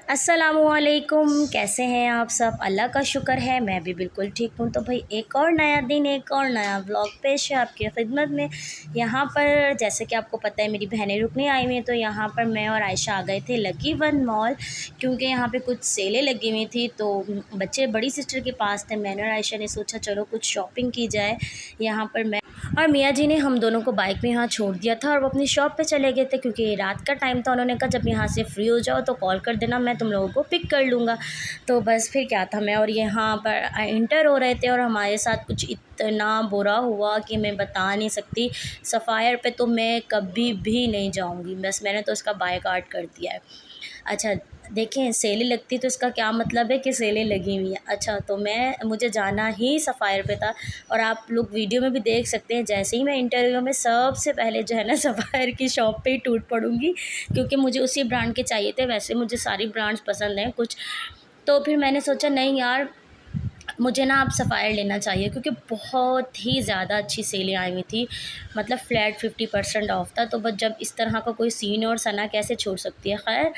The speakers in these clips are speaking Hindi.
अस्सलामुअलैकुम, कैसे हैं आप सब। अल्लाह का शुक्र है मैं भी बिल्कुल ठीक हूँ। तो भाई एक और नया दिन, एक और नया व्लॉग पेश है आपकी खिदमत में। यहाँ पर जैसे कि आपको पता है मेरी बहनें रुकने आई हुई हैं, तो यहाँ पर मैं और आयशा आ गए थे लकी वन मॉल, क्योंकि यहाँ पे कुछ सेलें लगी हुई थी। तो बच्चे बड़ी सिस्टर के पास थे, मैंने और आयशा ने सोचा चलो कुछ शॉपिंग की जाए। यहाँ पर मैं और मियाँ जी ने हम दोनों को बाइक में यहाँ छोड़ दिया था और वो अपनी शॉप पे चले गए थे, क्योंकि रात का टाइम था। उन्होंने कहा जब यहाँ से फ्री हो जाओ तो कॉल कर देना, मैं तुम लोगों को पिक कर लूँगा। तो बस फिर क्या था, मैं और यहाँ पर इंटर हो रहे थे और हमारे साथ कुछ इतना बुरा हुआ कि मैं बता नहीं सकती। सफ़ायर पे तो मैं कभी भी नहीं जाऊँगी, बस मैंने तो उसका बायकॉट कर दिया है। अच्छा देखें, सेलें लगती तो इसका क्या मतलब है कि सेलें लगी हुई हैं। अच्छा तो मुझे जाना ही सफ़ायर पे था, और आप लोग वीडियो में भी देख सकते हैं जैसे ही मैं इंटरव्यू में सबसे पहले जो है ना सफ़ायर की शॉप पे ही टूट पड़ूँगी, क्योंकि मुझे उसी ब्रांड के चाहिए थे। वैसे मुझे सारी ब्रांड्स पसंद हैं कुछ, तो फिर मैंने सोचा नहीं यार, मुझे ना अब सफ़ायर लेना चाहिए, क्योंकि बहुत ही ज़्यादा अच्छी सेलें आई हुई थी। मतलब फ्लैट 50% ऑफ था। तो बस जब इस तरह का कोई सीन और सना कैसे छोड़ सकती है। खैर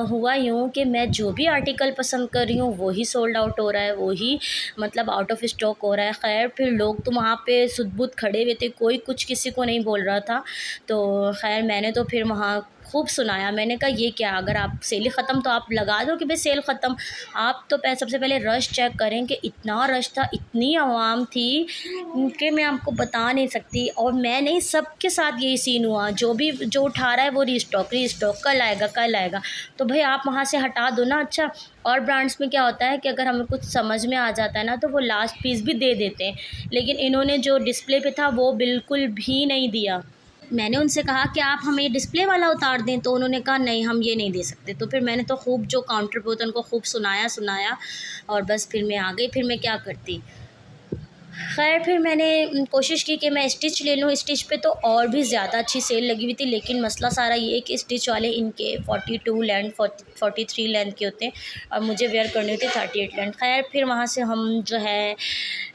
हुआ यूँ कि मैं जो भी आर्टिकल पसंद कर रही हूँ वही सोल्ड आउट हो रहा है, वही मतलब आउट ऑफ स्टॉक हो रहा है। खैर फिर लोग तो वहाँ पे सुध-बुध खड़े हुए थे, कोई कुछ किसी को नहीं बोल रहा था। तो खैर मैंने तो फिर वहाँ खूब सुनाया। मैंने कहा ये क्या, अगर आप सेल ख़त्म तो आप लगा दो कि भाई सेल ख़त्म। आप तो सबसे पहले रश चेक करें कि इतना रश था, इतनी आवाम थी कि मैं आपको बता नहीं सकती। और मैं नहीं, सबके साथ यही सीन हुआ, जो उठा रहा है वो रीस्टॉक कल आएगा। तो भाई आप वहाँ से हटा दो ना। अच्छा, और ब्रांड्स में क्या होता है कि अगर हमें कुछ समझ में आ जाता है ना तो वो लास्ट पीस भी दे देते हैं, लेकिन इन्होंने जो डिस्प्ले पे था वो बिल्कुल भी नहीं दिया। मैंने उनसे कहा कि आप हमें ये डिस्प्ले वाला उतार दें, तो उन्होंने कहा नहीं हम ये नहीं दे सकते। तो फिर मैंने तो खूब जो काउंटर पे होता उनको खूब सुनाया और बस फिर मैं आ गई। फिर मैं क्या करती। खैर फिर मैंने कोशिश की कि मैं स्टिच ले लूँ। स्टिच पे तो और भी ज़्यादा अच्छी सेल लगी हुई थी, लेकिन मसला सारा ये है कि स्टिच वाले इनके 42 लेंथ 43 लेंथ के होते हैं और मुझे वेयर करनी होती 38 लेंथ। खैर फिर वहाँ से हम जो है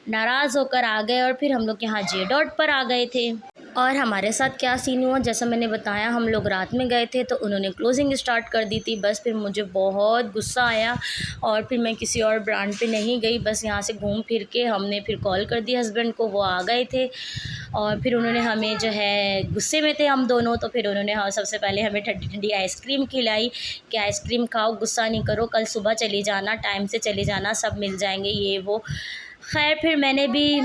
नाराज़ होकर आ गए और फिर हम लोग यहाँ जे डॉट पर आ गए थे। और हमारे साथ क्या सीन हुआ, जैसा मैंने बताया हम लोग रात में गए थे तो उन्होंने क्लोजिंग स्टार्ट कर दी थी। बस फिर मुझे बहुत गुस्सा आया और फिर मैं किसी और ब्रांड पे नहीं गई। बस यहाँ से घूम फिर के हमने फिर कॉल कर दी हस्बैंड को, वो आ गए थे और फिर उन्होंने हमें जो है, गुस्से में थे हम दोनों, तो फिर उन्होंने सबसे पहले हमें ठंडी ठंडी आइसक्रीम खिलाई कि आइसक्रीम खाओ, गुस्सा नहीं करो, कल सुबह चली जाना, टाइम से चली जाना, सब मिल जाएंगे ये वो। खैर फिर मैंने भी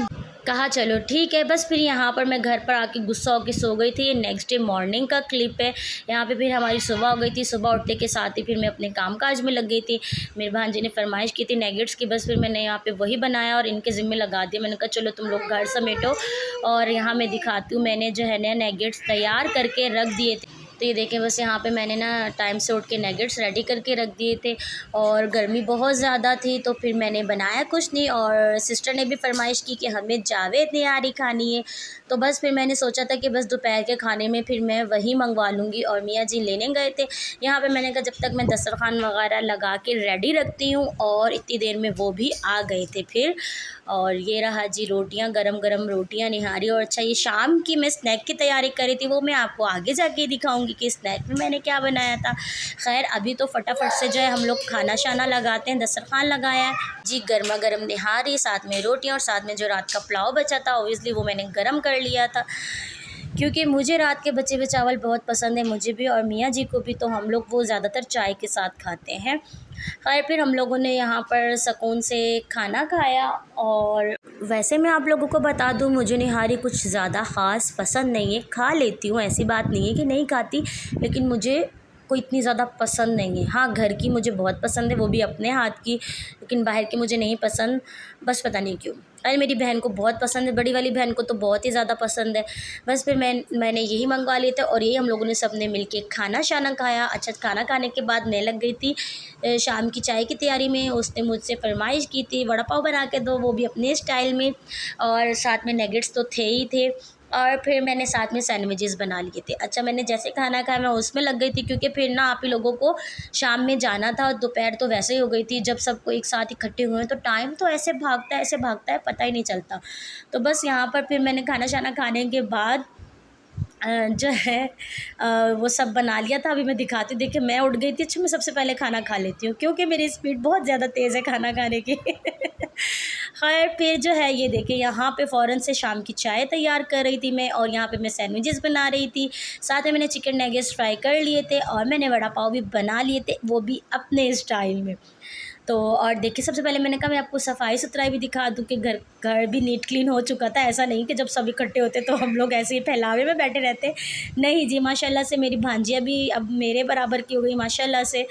कहा चलो ठीक है। बस फिर यहाँ पर मैं घर पर आके गुस्सा होकर सो गई थी। ये नेक्स्ट डे मॉर्निंग का क्लिप है। यहाँ पे फिर हमारी सुबह हो गई थी। सुबह उठने के साथ ही फिर मैं अपने काम काज में लग गई थी। मेरी भांजी ने फरमाइश की थी नेगेट्स की, बस फिर मैंने यहाँ पे वही बनाया और इनके ज़िम्मे लगा दिया। मैंने कहा चलो तुम लोग घर समेटो और यहाँ मैं दिखाती हूँ। मैंने जो है ना नेगेट्स तैयार करके रख दिए थे। तो ये देखें, बस यहाँ पे मैंने ना टाइम से उठ के नगेट्स रेडी करके रख दिए थे और गर्मी बहुत ज़्यादा थी तो फिर मैंने बनाया कुछ नहीं। और सिस्टर ने भी फरमाइश की कि हमें जावेद निहारी खानी है, तो बस फिर मैंने सोचा था कि बस दोपहर के खाने में फिर मैं वही मंगवा लूँगी। और मियाँ जी लेने गए थे। यहाँ पे मैंने कहा जब तक मैं दस्तरखान वगैरह लगा के रेडी रखती हूँ, और इतनी देर में वो भी आ गए थे फिर। और ये रहा जी रोटियां, गरम गरम रोटियां निहारी। और अच्छा, ये शाम की मैं स्नैक की तैयारी करी थी, वो मैं आपको आगे जाके दिखाऊंगी कि स्नैक में मैंने क्या बनाया था। खैर अभी तो फटाफट से जो है हम लोग खाना शाना लगाते हैं, दस्तरखान लगाया है जी। गर्मा गर्म निहारी, साथ में रोटियां और साथ में जो रात का पुलाव बचा था ओबियसली वो मैंने गर्म कर लिया था, क्योंकि मुझे रात के बचे हुए चावल बहुत पसंद है, मुझे भी और मियाँ जी को भी। तो हम लोग वो ज़्यादातर चाय के साथ खाते हैं। खैर फिर हम लोगों ने यहाँ पर सुकून से खाना खाया। और वैसे मैं आप लोगों को बता दूँ, मुझे निहारी कुछ ज़्यादा ख़ास पसंद नहीं है। खा लेती हूँ, ऐसी बात नहीं है कि नहीं खाती, लेकिन मुझे कोई इतनी ज़्यादा पसंद नहीं है। हाँ घर की मुझे बहुत पसंद है, वो भी अपने हाथ की, लेकिन बाहर की मुझे नहीं पसंद, बस पता नहीं क्यों। अरे मेरी बहन को बहुत पसंद है, बड़ी वाली बहन को तो बहुत ही ज़्यादा पसंद है। बस फिर मैंने यही मंगवा लिए थे और यही हम लोगों ने सब ने मिल के खाना शाना खाया। अच्छा खाना खाने के बाद मैं लग गई थी शाम की चाय की तैयारी में। उसने मुझसे फरमाइश की थी वड़ा पाव बना के दो, वो भी अपने स्टाइल में, और साथ में नगेट्स तो थे ही थे। और फिर मैंने साथ में सैंडविचेस बना लिए थे। अच्छा मैंने जैसे खाना खाया मैं उसमें लग गई थी, क्योंकि फिर ना आप ही लोगों को शाम में जाना था और दोपहर तो वैसे ही हो गई थी। जब सबको एक साथ इकट्ठे हुए तो टाइम तो ऐसे भागता है पता ही नहीं चलता। तो बस यहाँ पर फिर मैंने खाना शाना खाने के बाद जो है वो सब बना लिया था। अभी मैं दिखाती हूँ, देखिए मैं उठ गई थी। अच्छा, मैं सबसे पहले खाना खा लेती हूँ क्योंकि मेरी स्पीड बहुत ज़्यादा तेज़ है खाना खाने की। खैर फिर जो है ये देखिए यहाँ पे फ़ौरन से शाम की चाय तैयार कर रही थी मैं, और यहाँ पे मैं सैंडविचेस बना रही थी। साथ में मैंने चिकन नगेट्स फ्राई कर लिए थे, और मैंने वड़ा पाव भी बना लिए थे, वो भी अपने स्टाइल में। तो और देखिए सबसे पहले मैंने कहा मैं आपको सफाई-सुथराई भी दिखा दूँ कि घर घर भी नीट क्लीन हो चुका था। ऐसा नहीं कि जब सब इकट्ठे होते तो हम लोग ऐसे ही फैलावे में बैठे रहते। नहीं जी, माशाल्लाह से मेरी भांजियाँ भी अब मेरे बराबर की हो गई माशाल्लाह से।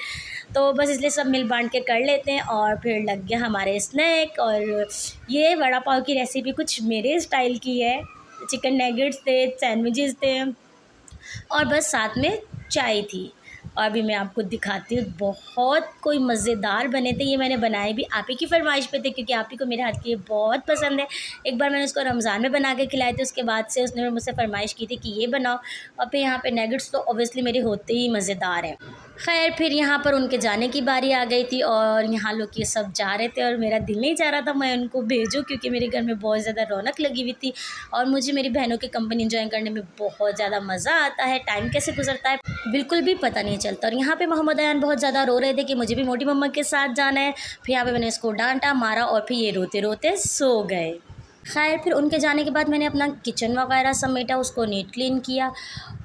तो बस इसलिए सब मिल-बाँट के कर लेते हैं, और फिर लग गया हमारे स्नैक। और ये वड़ा पाव की रेसिपी कुछ मेरे स्टाइल की है। चिकन नगेट्स थे, सैंडविचेस थे, और बस साथ में चाय थी। और अभी मैं आपको दिखाती हूँ, बहुत कोई मज़ेदार बने थे। ये मैंने बनाए भी आप ही की फ़रमाइश पे थे, क्योंकि आप ही को मेरे हाथ की ये बहुत पसंद है। एक बार मैंने उसको रमज़ान में बना के खिलाए थे, उसके बाद से उसने मुझसे फ़रमाइश की थी कि ये बनाओ। और फिर यहाँ पे नगेट्स तो ऑब्वियसली मेरे होते ही मज़ेदार हैं। ख़ैर फिर यहाँ पर उनके जाने की बारी आ गई थी, और यहाँ लोग ये सब जा रहे थे और मेरा दिल नहीं चाह रहा था मैं उनको भेजूँ, क्योंकि मेरे घर में बहुत ज़्यादा रौनक लगी हुई थी, और मुझे मेरी बहनों की कंपनी एंजॉय करने में बहुत ज़्यादा मज़ा आता है। टाइम कैसे गुजरता है बिल्कुल भी पता नहीं चलता। और यहाँ पे मोहम्मद अयान बहुत ज़्यादा रो रहे थे कि मुझे भी मोटी मम्मा के साथ जाना है। फिर यहाँ पे मैंने इसको डांटा मारा, और फिर ये रोते रोते सो गए। खैर फिर उनके जाने के बाद मैंने अपना किचन वगैरह समेटा, उसको नीट क्लीन किया,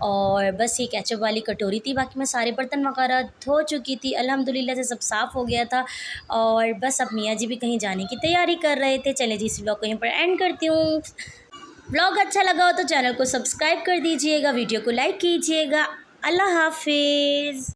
और बस ये केचप वाली कटोरी थी, बाकी मैं सारे बर्तन वगैरह धो चुकी थी। अल्हम्दुलिल्लाह से सब साफ़ हो गया था, और बस अब मियाँ जी भी कहीं जाने की तैयारी कर रहे थे। चले जी, इस व्लॉग को यहीं पर एंड करती हूँ। व्लॉग अच्छा लगा हो तो चैनल को सब्सक्राइब कर दीजिएगा, वीडियो को लाइक कीजिएगा। अल्लाह हाफिज़।